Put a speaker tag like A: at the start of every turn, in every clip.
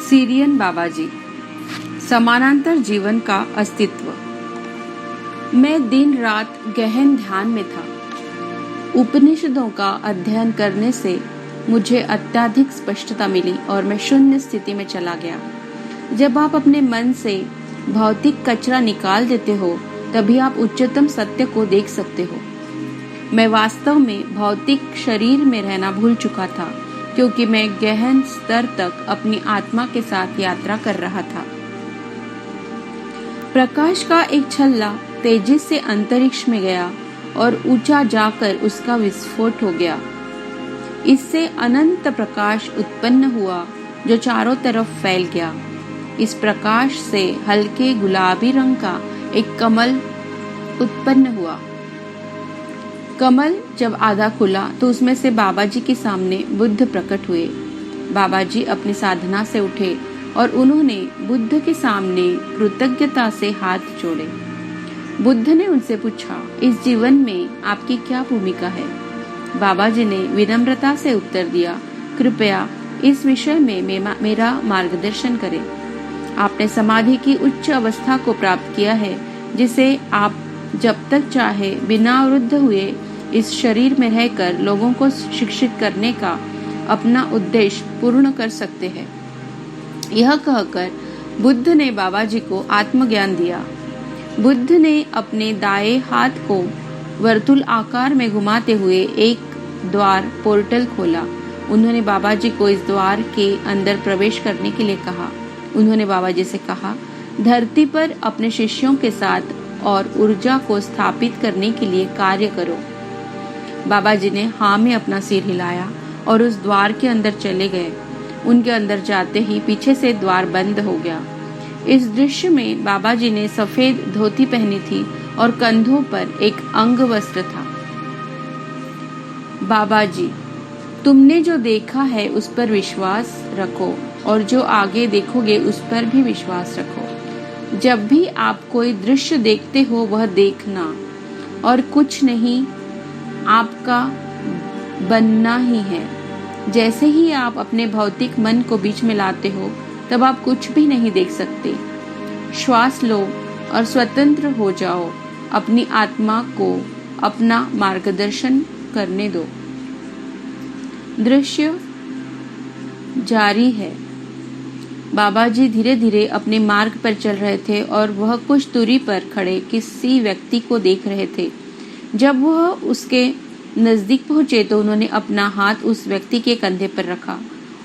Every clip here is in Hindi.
A: सीरियन बाबाजी, समानांतर जीवन का अस्तित्व। मैं दिन रात गहन ध्यान में था। उपनिषदों का अध्ययन करने से मुझे अत्यधिक स्पष्टता मिली और मैं शून्य स्थिति में चला गया। जब आप अपने मन से भौतिक कचरा निकाल देते हो, तभी आप उच्चतम सत्य को देख सकते हो। मैं वास्तव में भौतिक शरीर में रहना भूल चुका था, क्योंकि मैं गहन स्तर तक अपनी आत्मा के साथ यात्रा कर रहा था। प्रकाश का एक छल्ला तेजी से अंतरिक्ष में गया और ऊंचा जाकर उसका विस्फोट हो गया। इससे अनंत प्रकाश उत्पन्न हुआ जो चारों तरफ फैल गया। इस प्रकाश से हल्के गुलाबी रंग का एक कमल उत्पन्न हुआ। कमल जब आधा खुला तो उसमें से बाबाजी के सामने बुद्ध प्रकट हुए। बाबाजी अपनी साधना से उठे और उन्होंने बुद्ध के सामने कृतज्ञता से हाथ जोड़े। बुद्ध ने उनसे पूछा, इस जीवन में आपकी क्या भूमिका है? बाबाजी ने विनम्रता से उत्तर दिया, कृपया इस विषय में मेरा मार्गदर्शन करें। आपने समाधि की उच्च अवस्था को प्राप्त किया है, जिसे आप जब तक चाहे बिना अवरुद्ध हुए इस शरीर में रहकर लोगों को शिक्षित करने का अपना उद्देश्य पूर्ण कर सकते हैं। यह कहकर बुद्ध ने बाबाजी को आत्मज्ञान दिया। बुद्ध ने अपने दाएं हाथ को वर्तुल आकार में घुमाते हुए एक द्वार पोर्टल खोला। उन्होंने बाबाजी को इस द्वार के अंदर प्रवेश करने के लिए कहा। उन्होंने बाबाजी से कहा, धरती पर अपने शिष्यों के साथ और ऊर्जा को स्थापित करने के लिए कार्य करो। बाबाजी ने हाँ में अपना सिर हिलाया और उस द्वार के अंदर चले गए। उनके अंदर जाते ही पीछे से द्वार बंद हो गया। इस दृश्य में बाबाजी ने सफेद धोती पहनी थी और कंधों पर एक अंग वस्त्र था। बाबाजी, तुमने जो देखा है उस पर विश्वास रखो और जो आगे देखोगे उस पर भी विश्वास रखो। जब भी आप कोई दृश्य देखते हो वह देखना और कुछ नहीं, आपका बनना ही है। जैसे ही आप अपने भौतिक मन को बीच में लाते हो, तब आप कुछ भी नहीं देख सकते। श्वास लो और स्वतंत्र हो जाओ। अपनी आत्मा को अपना मार्गदर्शन करने दो। दृश्य जारी है। बाबाजी धीरे धीरे अपने मार्ग पर चल रहे थे और वह कुछ दूरी पर खड़े किसी व्यक्ति को देख रहे थे। जब वह उसके नजदीक पहुंचे तो उन्होंने अपना हाथ उस व्यक्ति के कंधे पर रखा।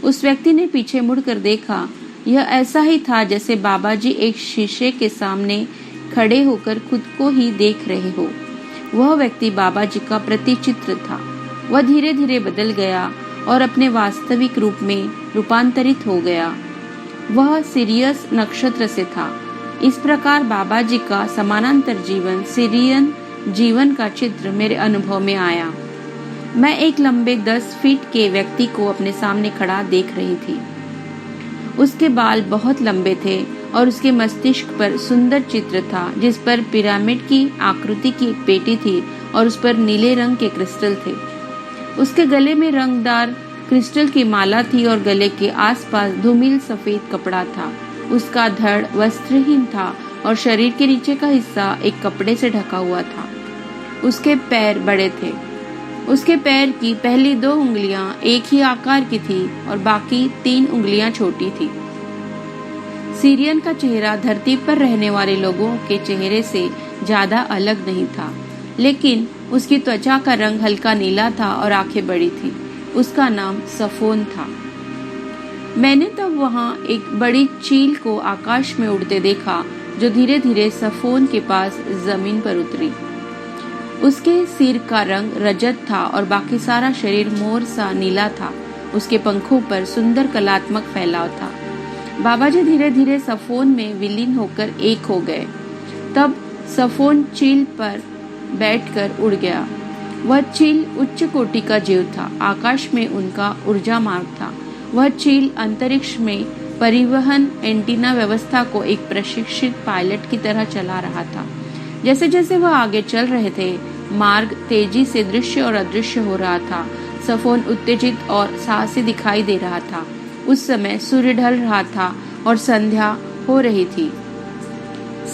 A: उस व्यक्ति ने पीछे मुड़कर देखा। यह ऐसा ही था जैसे बाबाजी एक शीशे के सामने खड़े होकर खुद को ही देख रहे हो। वह व्यक्ति बाबाजी का प्रतिचित्र था। वह धीरे धीरे बदल गया और अपने वास्तविक रूप में रूपांतरित हो गया। वह सिरियस नक्षत्र से था। इस प्रकार बाबाजी का समानांतर जीवन, सिरियन जीवन का चित्र मेरे अनुभव में आया। मैं एक लंबे 10 फीट के व्यक्ति को अपने सामने खड़ा देख रही थी। उसके बाल बहुत लंबे थे और उसके मस्तिष्क पर सुंदर चित्र था, जिस पर पिरामिड की आकृति की एक पेटी थी और उस पर नीले रंग के क्रिस्टल थे। उसके गले में रंगदार क्रिस्टल की माला थी और गले के आसपास धूमिल सफेद कपड़ा था। उसका धड़ वस्त्रहीन था और शरीर के नीचे का हिस्सा एक कपड़े से ढका हुआ था। उसके पैर बड़े थे। उसके पैर की पहली 2 उंगलियां एक ही आकार की थी और बाकी 3 उंगलियां छोटी थी। सीरियन का चेहरा धरती पर रहने वाले लोगों के चेहरे से ज्यादा अलग नहीं था, लेकिन उसकी त्वचा का रंग हल्का नीला था और आंखें बड़ी थी। उसका नाम सफोन था। मैंने तब वहां एक बड़ी चील को आकाश में उड़ते देखा, जो धीरे धीरे सफोन के पास जमीन पर उतरी। उसके सिर का रंग रजत था और बाकी सारा शरीर मोर सा नीला था। उसके पंखों पर सुंदर कलात्मक फैलाव था। बाबाजी धीरे धीरे सफोन में विलीन होकर एक हो गए। तब सफोन चील पर बैठकर उड़ गया। वह चील उच्च कोटि का जीव था। आकाश में उनका ऊर्जा मार्ग था। वह चील अंतरिक्ष में परिवहन एंटीना व्यवस्था को एक प्रशिक्षित पायलट की तरह चला रहा था। जैसे जैसे वह आगे चल रहे थे, मार्ग तेजी से दृश्य और अदृश्य हो रहा था। सफोन उत्तेजित और साहसी दिखाई दे रहा था। उस समय सूर्य ढल रहा था और संध्या हो रही थी।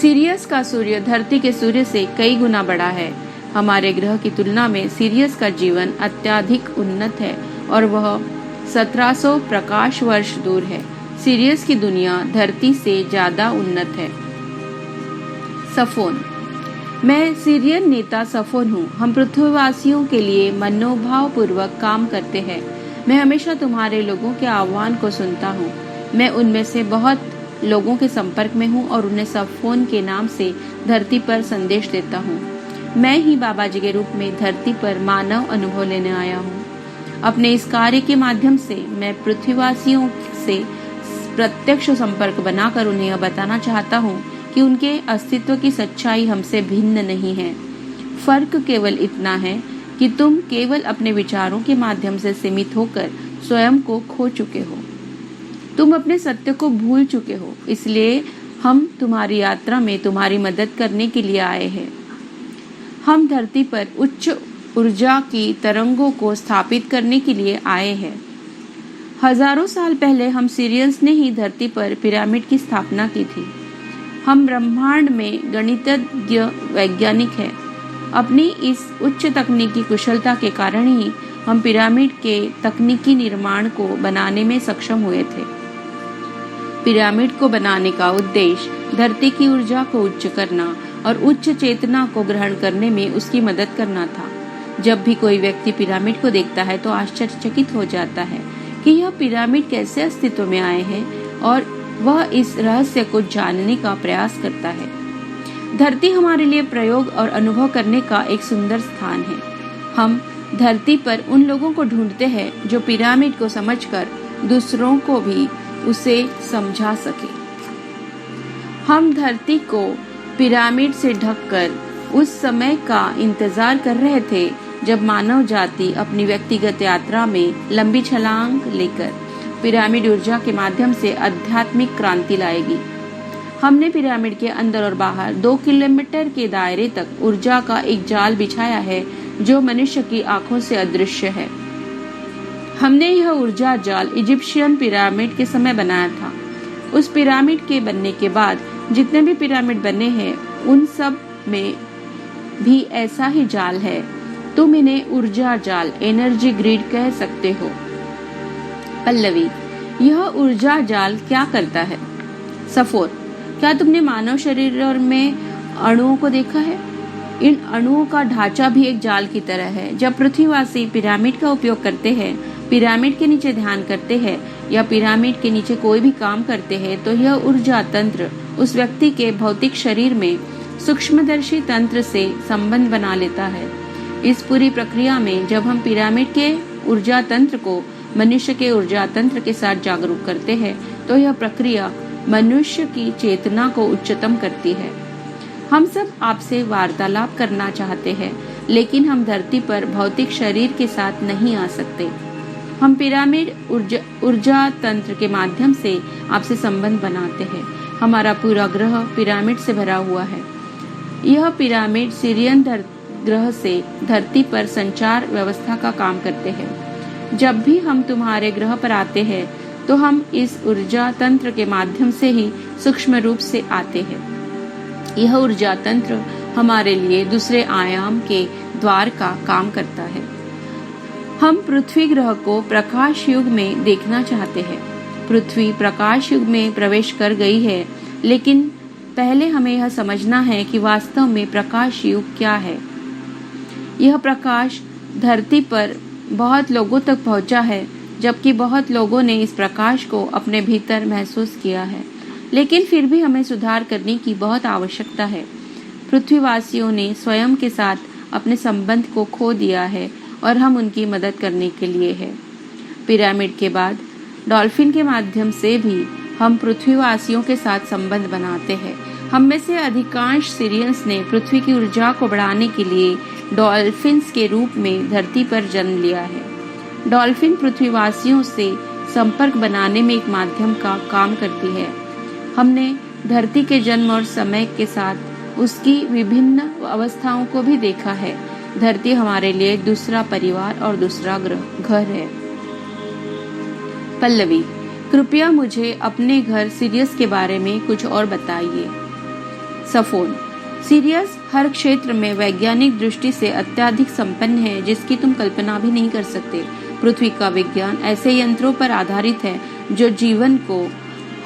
A: सीरियस का सूर्य धरती के सूर्य से कई गुना बड़ा है। हमारे ग्रह की तुलना में सीरियस का जीवन अत्यधिक उन्नत है और वह 1700 प्रकाश वर्ष दूर है। सीरियस की दुनिया धरती से ज्यादा उन्नत है। सफोन। मैं सीरियन नेता सफोन हूँ। हम पृथ्वीवासियों के लिए मनोभाव पूर्वक काम करते हैं। मैं हमेशा तुम्हारे लोगों के आह्वान को सुनता हूँ। मैं उनमें से बहुत लोगों के संपर्क में हूँ और उन्हें सफोन के नाम से धरती पर संदेश देता हूँ। मैं ही बाबा जी के रूप में धरती पर मानव अनुभव लेने आया हूँ। अपने इस कार्य के माध्यम से मैं पृथ्वीवासियों से प्रत्यक्ष संपर्क बनाकर उन्हें यह बताना चाहता हूँ कि उनके अस्तित्व की सच्चाई हमसे भिन्न नहीं है। फर्क केवल इतना है कि तुम केवल अपने विचारों के माध्यम से सीमित होकर स्वयं को खो चुके हो। तुम अपने सत्य को भूल चुके हो। इसलिए हम तुम्हारी यात्रा में तुम्हारी मदद करने के लिए आए हैं। हम धरती पर उच्च ऊर्जा की तरंगों को स्थापित करने के लिए आए हैं। हजारों साल पहले हम सीरियंस ने ही धरती पर पिरामिड की स्थापना की थी। हम ब्रह्मांड में गणितज्ञ वैज्ञानिक हैं। अपनी इस उच्च तकनीकी कुशलता के कारण ही हम पिरामिड के तकनीकी निर्माण को बनाने में सक्षम हुए थे। पिरामिड को बनाने का उद्देश्य धरती की ऊर्जा को उच्च करना और उच्च चेतना को ग्रहण करने में उसकी मदद करना था। जब भी कोई व्यक्ति पिरामिड को देखता है तो आश्चर्यचकित हो जाता है कि यह पिरामिड कैसे अस्तित्व में आए हैं और वह इस रहस्य को जानने का प्रयास करता है। धरती हमारे लिए प्रयोग और अनुभव करने का एक सुंदर स्थान है। हम धरती पर उन लोगों को ढूंढते हैं जो पिरामिड को समझकर दूसरों को भी उसे समझा सके। हम धरती को पिरामिड से ढककर उस समय का इंतजार कर रहे थे जब मानव जाति अपनी व्यक्तिगत यात्रा में लंबी छलांग लेकर पिरामिड ऊर्जा के माध्यम से आध्यात्मिक क्रांति लाएगी। हमने पिरामिड के अंदर और बाहर 2 किलोमीटर के दायरे तक ऊर्जा का एक जाल बिछाया है जो मनुष्य की आंखों से अदृश्य है। हमने यह ऊर्जा जाल इजिप्शियन पिरामिड के समय बनाया था। उस पिरामिड के बनने के बाद जितने भी पिरामिड बने हैं उन सब में भी ऐसा ही जाल है। तुम इन्हें ऊर्जा जाल, एनर्जी ग्रिड कह सकते हो। पल्लवी। यह ऊर्जा जाल क्या करता है? सफोर। क्या तुमने मानव शरीर में अणुओं को देखा है? इन अणुओं का ढांचा भी एक जाल की तरह है। जब पृथ्वीवासी पिरामिड का उपयोग करते हैं, पिरामिड के नीचे ध्यान करते हैं या पिरामिड के नीचे कोई भी काम करते हैं तो यह ऊर्जा तंत्र उस व्यक्ति के भौतिक शरीर में सूक्ष्मदर्शी तंत्र से संबंध बना लेता है। इस पूरी प्रक्रिया में जब हम पिरामिड के ऊर्जा तंत्र को मनुष्य के ऊर्जा तंत्र के साथ जागरूक करते हैं तो यह प्रक्रिया मनुष्य की चेतना को उच्चतम करती है। हम सब आपसे वार्तालाप करना चाहते हैं, लेकिन हम धरती पर भौतिक शरीर के साथ नहीं आ सकते। हम पिरामिड ऊर्जा तंत्र के माध्यम से आपसे संबंध बनाते हैं। हमारा पूरा ग्रह पिरामिड से भरा हुआ है। यह पिरामिड सीरियन ग्रह से धरती पर संचार व्यवस्था का काम करते हैं। जब भी हम तुम्हारे ग्रह पर आते हैं तो हम इस ऊर्जा तंत्र के माध्यम से ही सूक्ष्म रूप से आते हैं। यह ऊर्जा तंत्र हमारे लिए दूसरे आयाम के द्वार का काम करता है। हम पृथ्वी ग्रह को प्रकाश युग में देखना चाहते हैं। पृथ्वी प्रकाश युग में प्रवेश कर गई है, लेकिन पहले हमें यह समझना है कि वास्तव में प्रकाश युग क्या है। यह प्रकाश धरती पर बहुत लोगों तक पहुंचा है, जबकि बहुत लोगों ने इस प्रकाश को अपने भीतर महसूस किया है, लेकिन फिर भी हमें सुधार करने की बहुत आवश्यकता है। पृथ्वीवासियों ने स्वयं के साथ अपने संबंध को खो दिया है और हम उनकी मदद करने के लिए है। पिरामिड के बाद डॉल्फिन के माध्यम से भी हम पृथ्वीवासियों के साथ संबंध बनाते हैं। हम में से अधिकांश सीरियंस ने पृथ्वी की ऊर्जा को बढ़ाने के लिए डॉल्फिन्स के रूप में धरती पर जन्म लिया है। डॉल्फिन पृथ्वीवासियों से संपर्क बनाने में एक माध्यम का काम करती है। हमने धरती के जन्म और समय के साथ उसकी विभिन्न अवस्थाओं को भी देखा है। धरती हमारे लिए दूसरा परिवार और दूसरा घर है। पल्लवी। कृपया मुझे अपने घर सिरियस के बारे में कुछ और बताइए। सफोन, सिरियस हर क्षेत्र में वैज्ञानिक दृष्टि से अत्यधिक संपन्न है जिसकी तुम कल्पना भी नहीं कर सकते। पृथ्वी का विज्ञान ऐसे यंत्रों पर आधारित है जो जीवन को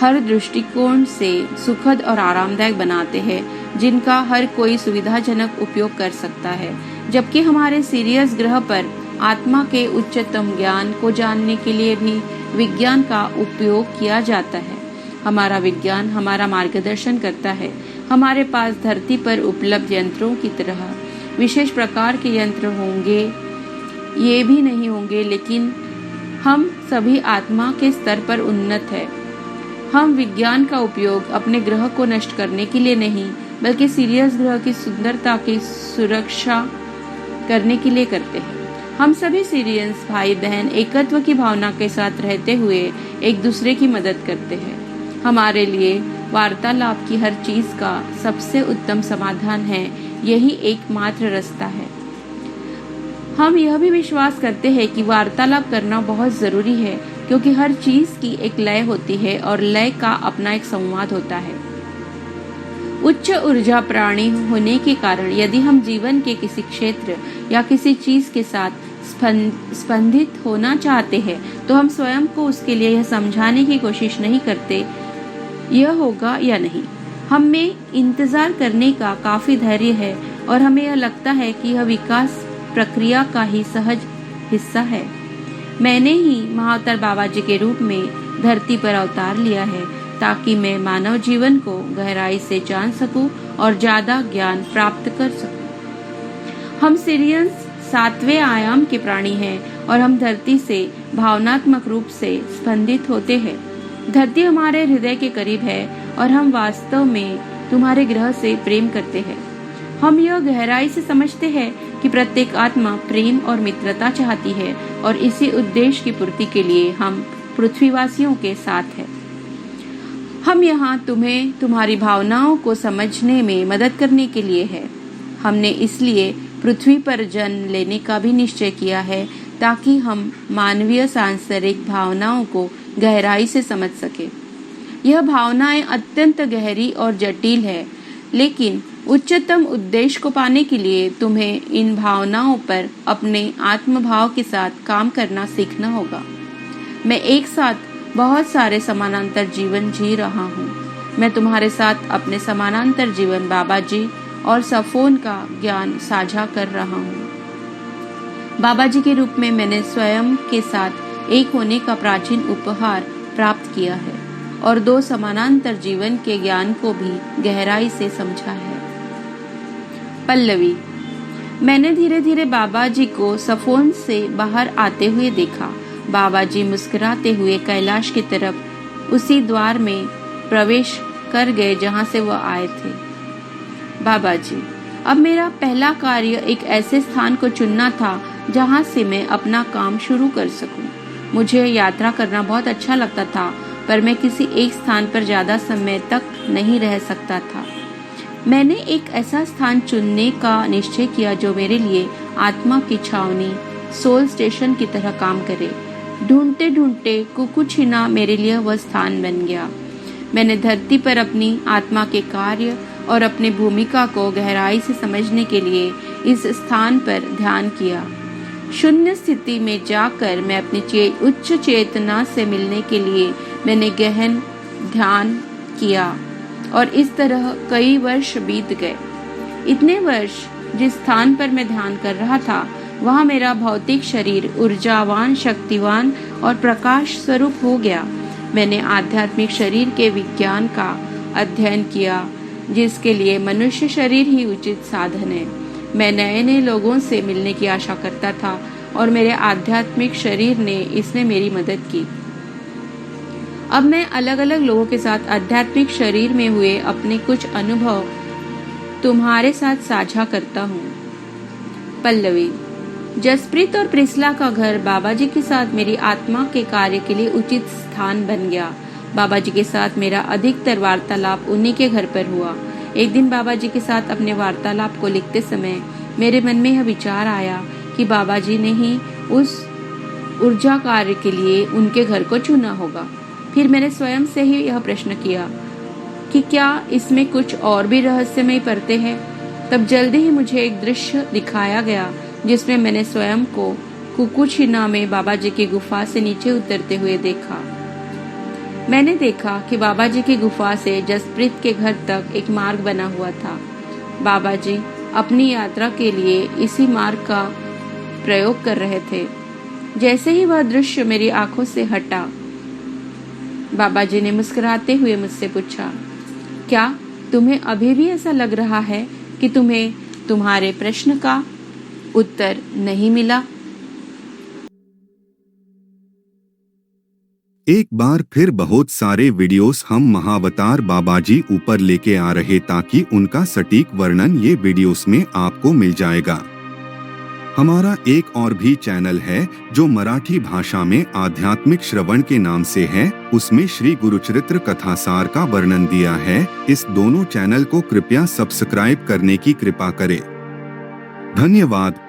A: हर दृष्टिकोण से सुखद और आरामदायक बनाते हैं, जिनका हर कोई सुविधाजनक उपयोग कर सकता है। जबकि हमारे सिरियस ग्रह पर आत्मा के उच्चतम ज्ञान को जानने के लिए भी विज्ञान का उपयोग किया जाता है। हमारा विज्ञान हमारा मार्गदर्शन करता है। हमारे पास धरती पर उपलब्ध यंत्रों की तरह विशेष प्रकार के यंत्र होंगे ये भी नहीं होंगे, लेकिन हम सभी आत्मा के स्तर पर उन्नत है। हम विज्ञान का उपयोग अपने ग्रह को नष्ट करने के लिए नहीं, बल्कि सिरियस ग्रह की सुंदरता की सुरक्षा करने के लिए करते हैं। हम सभी सिरियस भाई बहन एकत्व की भावना के साथ रहते हुए एक दूसरे की मदद करते हैं। हमारे लिए वार्तालाप की हर चीज का सबसे उत्तम समाधान है, यही एकमात्र रास्ता है। हम यह भी विश्वास करते हैं कि वार्तालाप करना बहुत जरूरी है, क्योंकि हर चीज की एक लय होती है और लय का अपना एक संवाद होता है। उच्च ऊर्जा प्राणी होने के कारण यदि हम जीवन के किसी क्षेत्र या किसी चीज के साथ स्पंदित होना चाहते हैं, तो हम स्वयं को उसके लिए यह समझाने की कोशिश नहीं करते यह होगा या नहीं। हम में इंतजार करने का काफी धैर्य है और हमें यह लगता है कि यह विकास प्रक्रिया का ही सहज हिस्सा है। मैंने ही महाअवतार बाबा जी के रूप में धरती पर अवतार लिया है ताकि मैं मानव जीवन को गहराई से जान सकूं और ज्यादा ज्ञान प्राप्त कर सकूं। हम सिरियस 7वें आयाम के प्राणी हैं और हम धरती से भावनात्मक रूप से स्पंदित होते हैं। धरती हमारे हृदय के करीब है और हम वास्तव में तुम्हारे ग्रह से प्रेम करते हैं। हम यह गहराई से समझते हैं कि प्रत्येक आत्मा प्रेम और मित्रता चाहती है और इसी उद्देश्य की पूर्ति के लिए हम पृथ्वीवासियों के साथ हैं। हम यहाँ तुम्हें तुम्हारी भावनाओं को समझने में मदद करने के लिए है। हमने इसलिए पृथ्वी पर जन्म लेने का भी निश्चय किया है ताकि हम मानवीय सांसारिक भावनाओं को गहराई से समझ सके। यह भावनाएं अत्यंत गहरी और जटिल है, लेकिन उच्चतम उद्देश्य को पाने के लिए तुम्हें इन भावनाओं पर अपने आत्मभाव के साथ काम करना सीखना होगा। मैं एक साथ बहुत सारे समानांतर जीवन जी रहा हूँ। मैं तुम्हारे साथ अपने समानांतर जीवन बाबा जी और सफोन का ज्ञान साझा कर रहा हूँ। बाबा जी के रूप में मैंने स्वयं के साथ एक होने का प्राचीन उपहार प्राप्त किया है और 2 समानांतर जीवन के ज्ञान को भी गहराई से समझा है। पल्लवी, मैंने धीरे धीरे बाबा जी को सफोन से बाहर आते हुए देखा। बाबा जी मुस्कुराते हुए कैलाश की तरफ उसी द्वार में प्रवेश कर गए जहां से वह आए थे। बाबा जी, अब मेरा पहला कार्य एक ऐसे स्थान को चुनना था जहां से मैं अपना काम शुरू कर सकूं। मुझे यात्रा करना बहुत अच्छा लगता था, पर मैं किसी एक स्थान पर ज्यादा समय तक नहीं रह सकता था। मैंने एक ऐसा स्थान चुनने का निश्चय किया जो मेरे लिए आत्मा की छावनी, सोल स्टेशन की तरह काम करे। ढूंढते ढूंढते कुकुछिना मेरे लिए वह स्थान बन गया। मैंने धरती पर अपनी आत्मा के कार्य और अपनी भूमिका को गहराई से समझने के लिए इस स्थान पर ध्यान किया। शून्य स्थिति में जाकर मैं अपनी उच्च चेतना से मिलने के लिए मैंने गहन ध्यान किया और इस तरह कई वर्ष बीत गए। इतने वर्ष जिस स्थान पर मैं ध्यान कर रहा था वहाँ मेरा भौतिक शरीर ऊर्जावान, शक्तिवान और प्रकाश स्वरूप हो गया। मैंने आध्यात्मिक शरीर के विज्ञान का अध्ययन किया, जिसके लिए मनुष्य शरीर ही उचित साधन है। मैं नए नए लोगों से मिलने की आशा करता था और मेरे आध्यात्मिक शरीर ने इसमें मेरी मदद की। अब मैं अलग अलग लोगों के साथ आध्यात्मिक शरीर में हुए अपने कुछ अनुभव तुम्हारे साथ साझा करता हूँ। पल्लवी, जसप्रीत और प्रिस्ला का घर बाबा जी के साथ मेरी आत्मा के कार्य के लिए उचित स्थान बन गया। बाबा जी के साथ मेरा अधिकतर वार्तालाप उन्हीं के घर पर हुआ। एक दिन बाबा जी के साथ अपने वार्तालाप को लिखते समय मेरे मन में यह विचार आया कि बाबा जी ने ही उस ऊर्जा कार्य के लिए उनके घर को चुना होगा। फिर मैंने स्वयं से ही यह प्रश्न किया कि क्या इसमें कुछ और भी रहस्यमय परतें हैं। तब जल्दी ही मुझे एक दृश्य दिखाया गया जिसमें मैंने स्वयं को कुकुशिना में बाबा जी की गुफा से नीचे उतरते हुए देखा। मैंने देखा कि बाबा जी की गुफा से जसप्रीत के घर तक एक मार्ग बना हुआ था। बाबा जी अपनी यात्रा के लिए इसी मार्ग का प्रयोग कर रहे थे। जैसे ही वह दृश्य मेरी आंखों से हटा, बाबा जी ने मुस्कुराते हुए मुझसे पूछा, क्या तुम्हें अभी भी ऐसा लग रहा है कि तुम्हें तुम्हारे प्रश्न का उत्तर नहीं मिला?
B: एक बार फिर बहुत सारे वीडियोस हम महाअवतार बाबाजी ऊपर लेके आ रहे ताकि उनका सटीक वर्णन ये वीडियोस में आपको मिल जाएगा। हमारा एक और भी चैनल है जो मराठी भाषा में आध्यात्मिक श्रवण के नाम से है, उसमें श्री गुरुचरित्र कथासार का वर्णन दिया है। इस दोनों चैनल को कृपया सब्सक्राइब करने की कृपा करें। धन्यवाद।